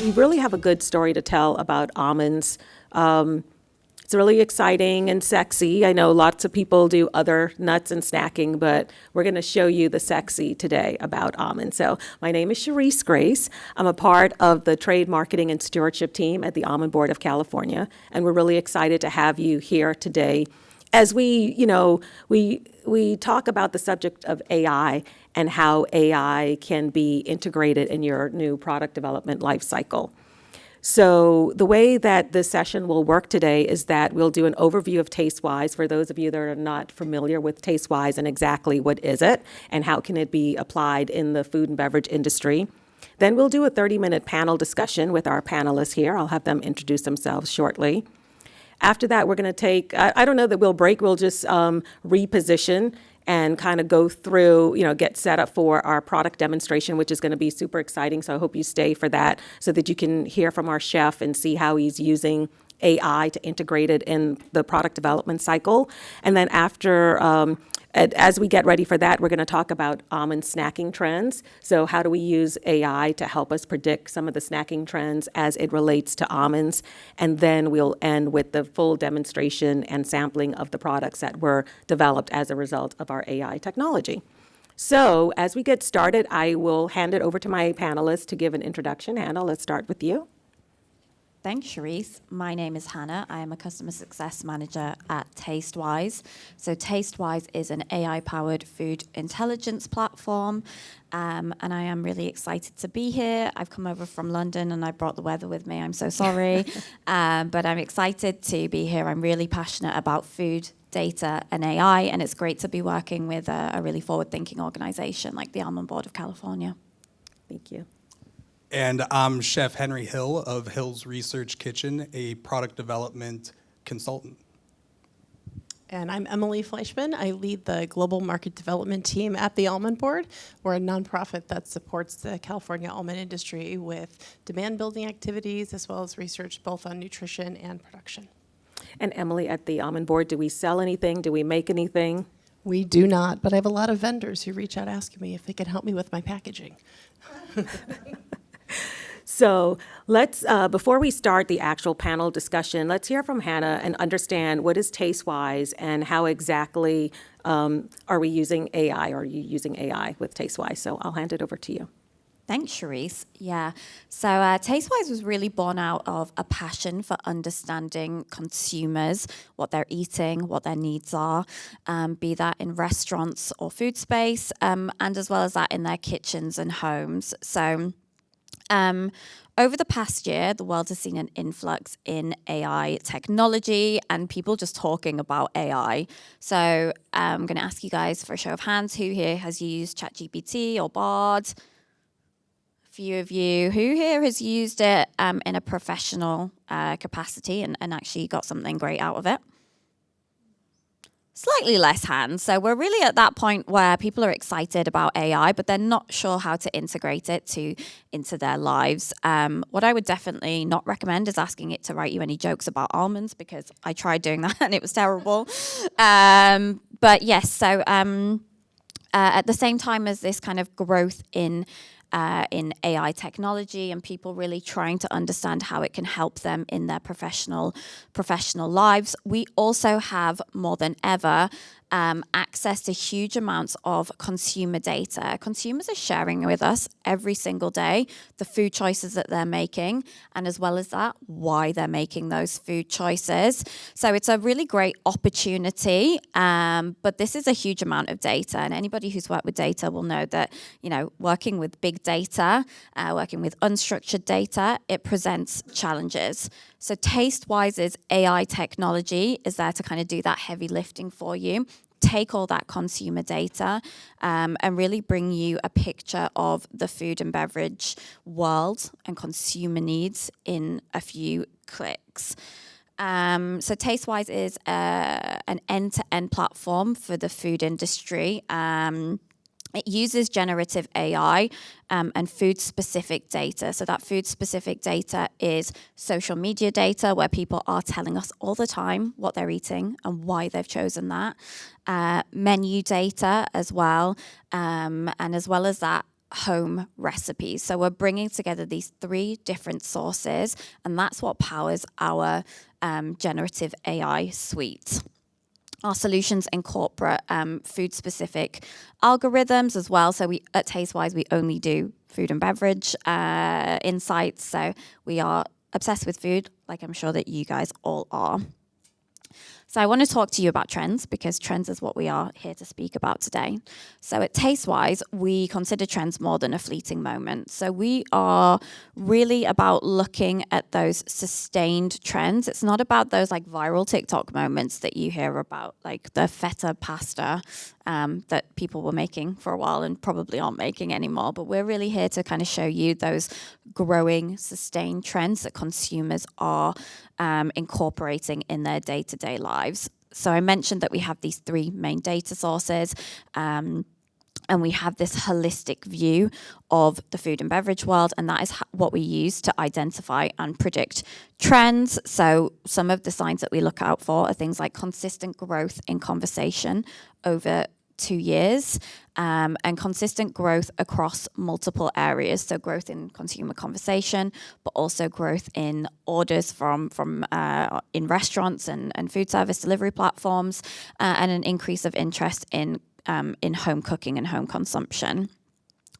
We really have a good story to tell about almonds. It's really exciting and sexy. I know lots of people do other nuts and snacking, but we're going to show you the sexy today about almonds. So my name is Charice Grace. I'm a part of the Trade Marketing and Stewardship team at the Almond Board of California, and we're really excited to have you here today as we talk about the subject of AI and how AI can be integrated in your new product development life cycle. So the way that this session will work today is that we'll do an overview of Tastewise for those of you that are not familiar with Tastewise and exactly what is it and how can it be applied in the food and beverage industry. Then we'll do a 30-minute panel discussion with our panelists here. I'll have them introduce themselves shortly. After that, we're going to take, I don't know that we'll break, we'll just reposition and kind of go through, get set up for our product demonstration, which is going to be super exciting. So I hope you stay for that so that you can hear from our chef and see how he's using AI to integrate it in the product development cycle. And then after, as we get ready for that, we're going to talk about almond snacking trends. So how do we use AI to help us predict some of the snacking trends as it relates to almonds? And then we'll end with the full demonstration and sampling of the products that were developed as a result of our AI technology. So as we get started, I will hand it over to my panelists to give an introduction. Hannah, let's start with you. Thanks, Charice. My name is Hannah. I am a Customer Success Manager at Tastewise. So Tastewise is an AI-powered food intelligence platform, and I am really excited to be here. I've come over from London, and I brought the weather with me. I'm so sorry, but I'm excited to be here. I'm really passionate about food, data, and AI, and it's great to be working with a really forward-thinking organization like the Almond Board of California. Thank you. And I'm Chef Henry Hill of Hill's Research Kitchen, a product development consultant. And I'm Emily Fleischmann. I lead the global market development team at the Almond Board. We're a nonprofit that supports the California almond industry with demand building activities as well as research both on nutrition and production. And Emily, at the Almond Board, do we sell anything? Do we make anything? We do not, but I have a lot of vendors who reach out asking me if they can help me with my packaging. So let's, before we start the actual panel discussion, let's hear from Hannah and understand what is Tastewise and how exactly are we using AI, or are you using AI with Tastewise? So I'll hand it over to you. Thanks, Charice. Yeah. So Tastewise was really born out of a passion for understanding consumers, what they're eating, what their needs are, be that in restaurants or food space, and as well as that in their kitchens and homes. So over the past year, the world has seen an influx in AI technology and people just talking about AI. So I'm going to ask you guys for a show of hands, who here has used ChatGPT or Bard? A few of you. Who here has used it in a professional capacity and actually got something great out of it? Slightly less hands. So we're really at that point where people are excited about AI, but they're not sure how to integrate it into their lives. What I would definitely not recommend is asking it to write you any jokes about almonds, because I tried doing that and it was terrible. But yes, so at the same time as this kind of growth in AI technology and people really trying to understand how it can help them in their professional lives, we also have more than ever access to huge amounts of consumer data. Consumers are sharing with us every single day the food choices that they're making, and as well as that, why they're making those food choices. So it's a really great opportunity, but this is a huge amount of data, and anybody who's worked with data will know that, working with big data, working with unstructured data, it presents challenges. So Tastewise's AI technology is there to kind of do that heavy lifting for you, take all that consumer data and really bring you a picture of the food and beverage world and consumer needs in a few clicks. So Tastewise is an end-to-end platform for the food industry. It uses generative AI and food-specific data. So that food-specific data is social media data, where people are telling us all the time what they're eating and why they've chosen that. Menu data as well. And as well as that, home recipes. So we're bringing together these 3 different sources, and that's what powers our generative AI suite. Our solutions incorporate food-specific algorithms as well. So we at Tastewise, we only do food and beverage insights. So we are obsessed with food, like I'm sure that you guys all are. So I want to talk to you about trends, because trends is what we are here to speak about today. So at Tastewise, we consider trends more than a fleeting moment. So we are really about looking at those sustained trends. It's not about those like viral TikTok moments that you hear about, like the feta pasta that people were making for a while and probably aren't making anymore. But we're really here to kind of show you those growing, sustained trends that consumers are incorporating in their day-to-day lives. So I mentioned that we have these 3 main data sources, and we have this holistic view of the food and beverage world, and that is what we use to identify and predict trends. So some of the signs that we look out for are things like consistent growth in conversation over 2 years, and consistent growth across multiple areas. So growth in consumer conversation, but also growth in orders from in restaurants and food service delivery platforms, and an increase of interest in home cooking and home consumption.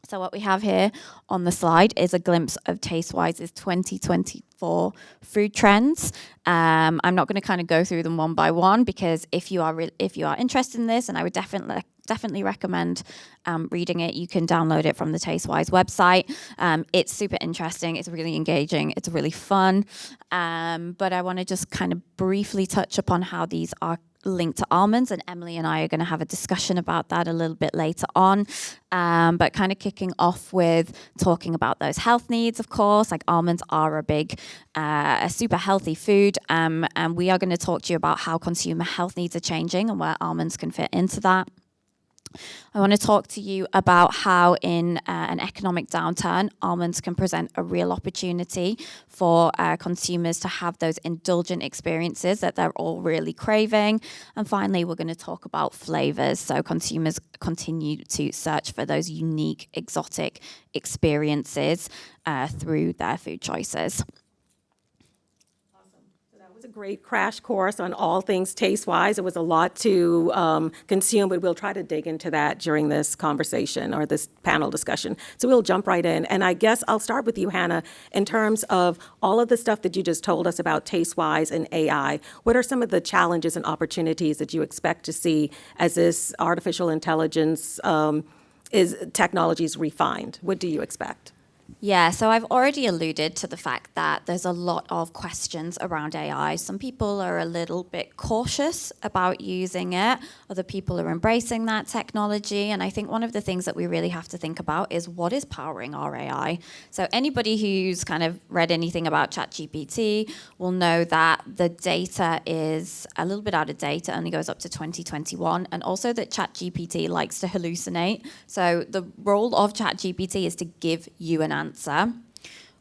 So what we have here on the slide is a glimpse of Tastewise's 2024 food trends. I'm not going to kind of go through them one by one, because if you are interested in this, and I would definitely recommend reading it, you can download it from the Tastewise website. It's super interesting. It's really engaging. It's really fun. But I want to just kind of briefly touch upon how these are linked to almonds, and Emily and I are going to have a discussion about that a little bit later on. But kind of kicking off with talking about those health needs, of course, like almonds are a super healthy food, and we are going to talk to you about how consumer health needs are changing and where almonds can fit into that. I want to talk to you about how in an economic downturn, almonds can present a real opportunity for consumers to have those indulgent experiences that they're all really craving. And finally, we're going to talk about flavors. So consumers continue to search for those unique, exotic experiences through their food choices. A great crash course on all things Tastewise. It was a lot to consume, but we'll try to dig into that during this conversation or this panel discussion. So we'll jump right in. And I guess I'll start with you, Hannah, in terms of all of the stuff that you just told us about Tastewise and AI. What are some of the challenges and opportunities that you expect to see as this artificial intelligence technology is refined? What do you expect? Yeah, so I've already alluded to the fact that there's a lot of questions around AI. Some people are a little bit cautious about using it. Other people are embracing that technology. And I think one of the things that we really have to think about is what is powering our AI. So anybody who's kind of read anything about ChatGPT will know that the data is a little bit out of date. It only goes up to 2021. And also that ChatGPT likes to hallucinate. So the role of ChatGPT is to give you an answer.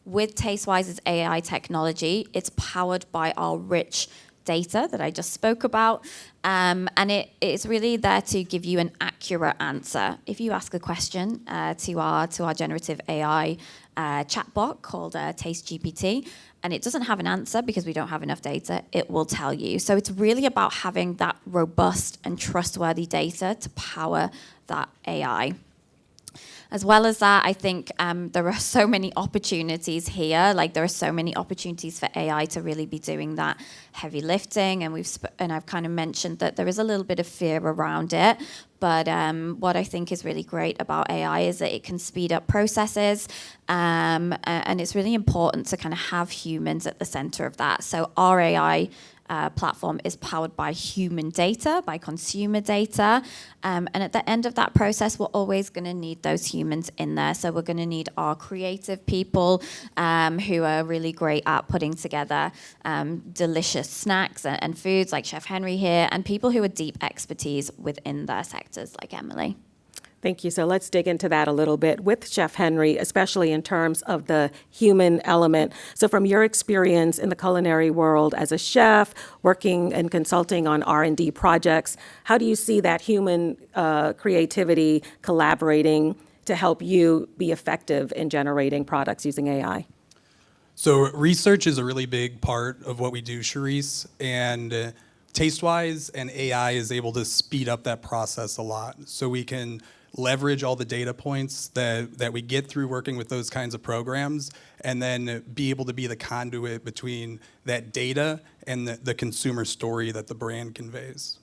With Tastewise's AI technology, it's powered by our rich data that I just spoke about, and it's really there to give you an accurate answer. If you ask a question to our generative AI chatbot called TasteGPT, and it doesn't have an answer because we don't have enough data, it will tell you. So it's really about having that robust and trustworthy data to power that AI. As well as that, I think there are so many opportunities here. Like there are so many opportunities for AI to really be doing that heavy lifting. And I've kind of mentioned that there is a little bit of fear around it. But what I think is really great about AI is that it can speed up processes. And it's really important to kind of have humans at the center of that. So our AI platform is powered by human data, by consumer data. And at the end of that process, we're always going to need those humans in there. So we're going to need our creative people who are really great at putting together delicious snacks and foods like Chef Henry here, and people who are deep expertise within their sectors like Emily. Thank you. So let's dig into that a little bit with Chef Henry, especially in terms of the human element. So from your experience in the culinary world as a chef, working and consulting on R&D projects, how do you see that human creativity collaborating to help you be effective in generating products using AI? So research is a really big part of what we do, Charice, and Tastewise and AI is able to speed up that process a lot. So we can leverage all the data points that we get through working with those kinds of programs, and then be able to be the conduit between that data and the consumer story that the brand conveys.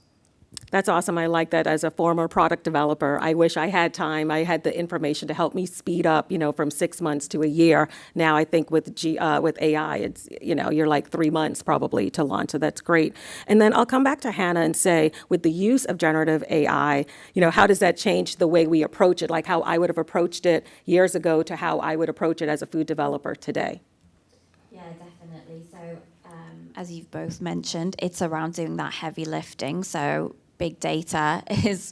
That's awesome. I like that. As a former product developer, I wish I had time. I had the information to help me speed up, from 6 months to a year. Now I think with AI, it's, you're like 3 months probably to launch. So that's great. And then I'll come back to Hannah and say, with the use of generative AI, how does that change the way we approach it? Like how I would have approached it years ago to how I would approach it as a food developer today. Yeah, definitely. So, as you've both mentioned, it's around doing that heavy lifting. So big data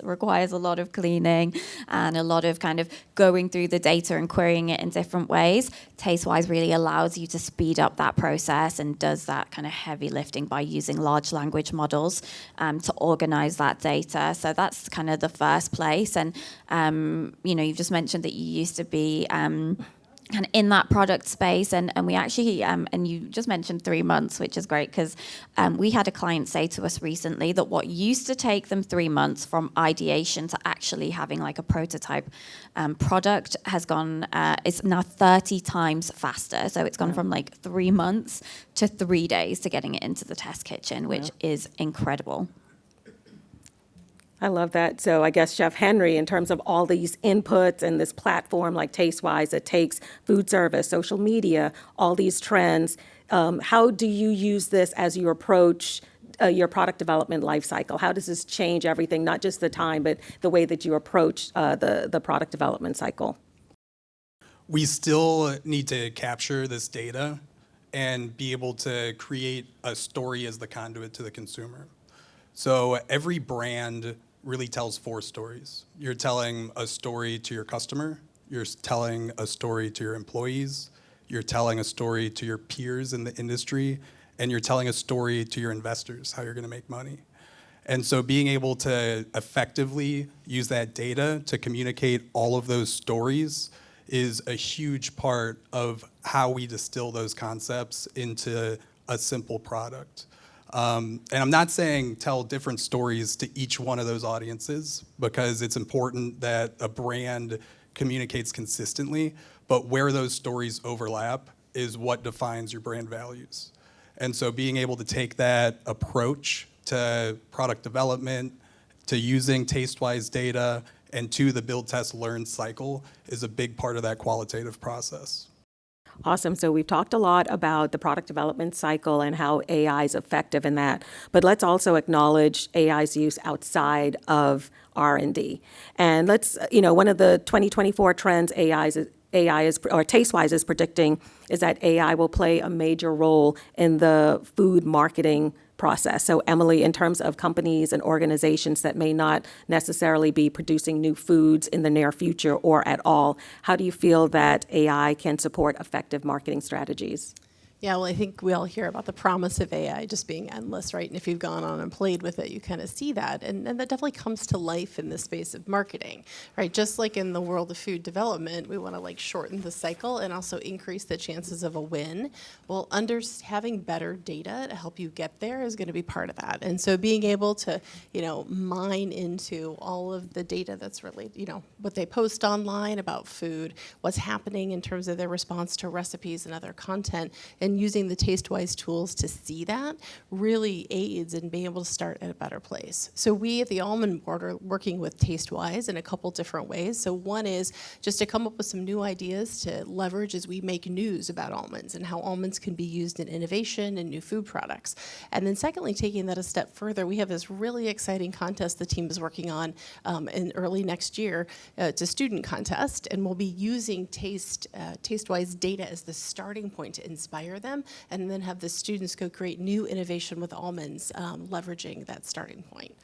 requires a lot of cleaning and a lot of kind of going through the data and querying it in different ways. Tastewise really allows you to speed up that process and does that kind of heavy lifting by using large language models to organize that data. So that's kind of the first place. And, you've just mentioned that you used to be kind of in that product space, and we actually, and you just mentioned 3 months, which is great, because we had a client say to us recently that what used to take them 3 months from ideation to actually having like a prototype product has gone, it's now 30 times faster. So it's gone from like 3 months to 3 days to getting it into the test kitchen, which is incredible. I love that. So I guess, Chef Henry, in terms of all these inputs and this platform like Tastewise that takes food service, social media, all these trends, how do you use this as you approach your product development life cycle? How does this change everything, not just the time, but the way that you approach the product development cycle? We still need to capture this data and be able to create a story as the conduit to the consumer. So every brand really tells 4 stories. You're telling a story to your customer, you're telling a story to your employees, you're telling a story to your peers in the industry, and you're telling a story to your investors, how you're gonna make money. And so being able to effectively use that data to communicate all of those stories is a huge part of how we distill those concepts into a simple product. And I'm not saying tell different stories to each one of those audiences, because it's important that a brand communicates consistently, but where those stories overlap is what defines your brand values. And so being able to take that approach to product development, to using Tastewise data, and to the build, test, learn cycle is a big part of that qualitative process. Awesome. So we've talked a lot about the product development cycle and how AI is effective in that, but let's also acknowledge AI's use outside of R&D. And let's, one of the 2024 trends AI is, or Tastewise is predicting, is that AI will play a major role in the food marketing process. So Emily, in terms of companies and organizations that may not necessarily be producing new foods in the near future or at all, how do you feel that AI can support effective marketing strategies? Yeah, well, I think we all hear about the promise of AI just being endless, right? And if you've gone on and played with it, you kind of see that. And that definitely comes to life in the space of marketing, right? Just like in the world of food development, we want to shorten the cycle and also increase the chances of a win. Well, having better data to help you get there is going to be part of that. And so being able to, mine into all of the data that's related, what they post online about food, what's happening in terms of their response to recipes and other content, and using the Tastewise tools to see that really aids in being able to start at a better place. So we at the Almond Board are working with Tastewise in a couple different ways. So one is just to come up with some new ideas to leverage as we make news about almonds and how almonds can be used in innovation and new food products. And then secondly, taking that a step further, we have this really exciting contest the team is working on in early next year. It's a student contest, and we'll be using Tastewise data as the starting point to inspire them, and then have the students go create new innovation with almonds, leveraging that starting point.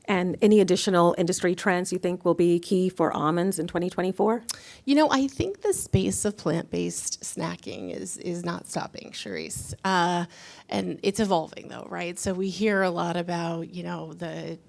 And any additional industry trends you think will be key for almonds in 2024? You know, I think the space of plant-based snacking is not stopping, Charice. And it's evolving, though, right? So we hear a lot about, you know,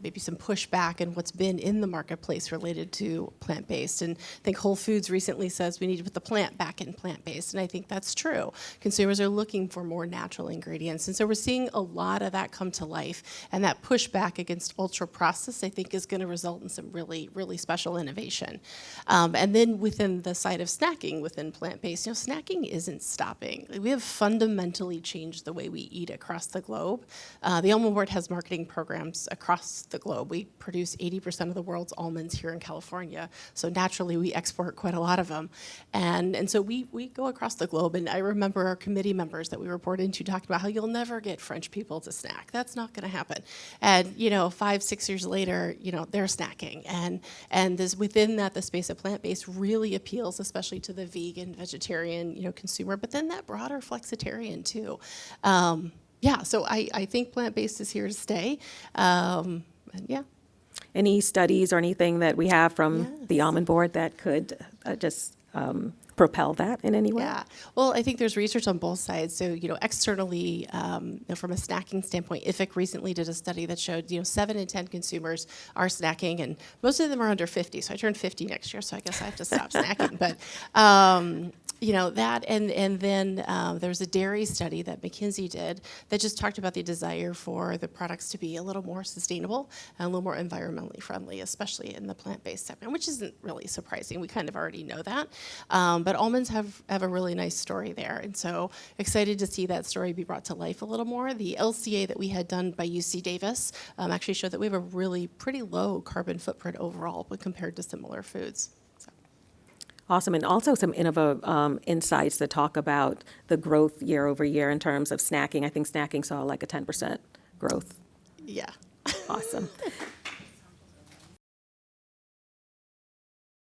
maybe some pushback and what's been in the marketplace related to plant-based. And I think Whole Foods recently says we need to put the plant back in plant-based, and I think that's true. Consumers are looking for more natural ingredients, and so we're seeing a lot of that come to life. And that pushback against ultra-processed, I think, is going to result in some really, really special innovation. And then within the side of snacking, within plant-based, you know, snacking isn't stopping. We have fundamentally changed the way we eat across the globe. The Almond Board has marketing programs across the globe. We produce 80% of the world's almonds here in California, so naturally we export quite a lot of them. And so we go across the globe, and I remember our committee members that we report into talking about how you'll never get French people to snack. That's not going to happen. And, you know, 5-6 years later, you know, they're snacking. And this, within that, the space of plant-based really appeals, especially to the vegan, vegetarian, you know, consumer, but then that broader flexitarian too. Yeah, so I think plant-based is here to stay. And yeah. Any studies or anything that we have from the Almond Board that could just propel that in any way? Yeah, well, I think there's research on both sides. So, you know, externally, you know, from a snacking standpoint, IFIC recently did a study that showed, you know, 7 in 10 consumers are snacking, and most of them are under 50. So I turn 50 next year, so I guess I have to stop snacking. But you know, that, and then there was a dairy study that McKinsey did that just talked about the desire for the products to be a little more sustainable and a little more environmentally friendly, especially in the plant-based segment, which isn't really surprising. We kind of already know that. But almonds have a really nice story there, and so excited to see that story be brought to life a little more. The LCA that we had done by UC Davis actually showed that we have a really pretty low carbon footprint overall when compared to similar foods. Awesome, and also some insights that talk about the growth year over year in terms of snacking. I think snacking saw like a 10% growth. Yeah. Awesome.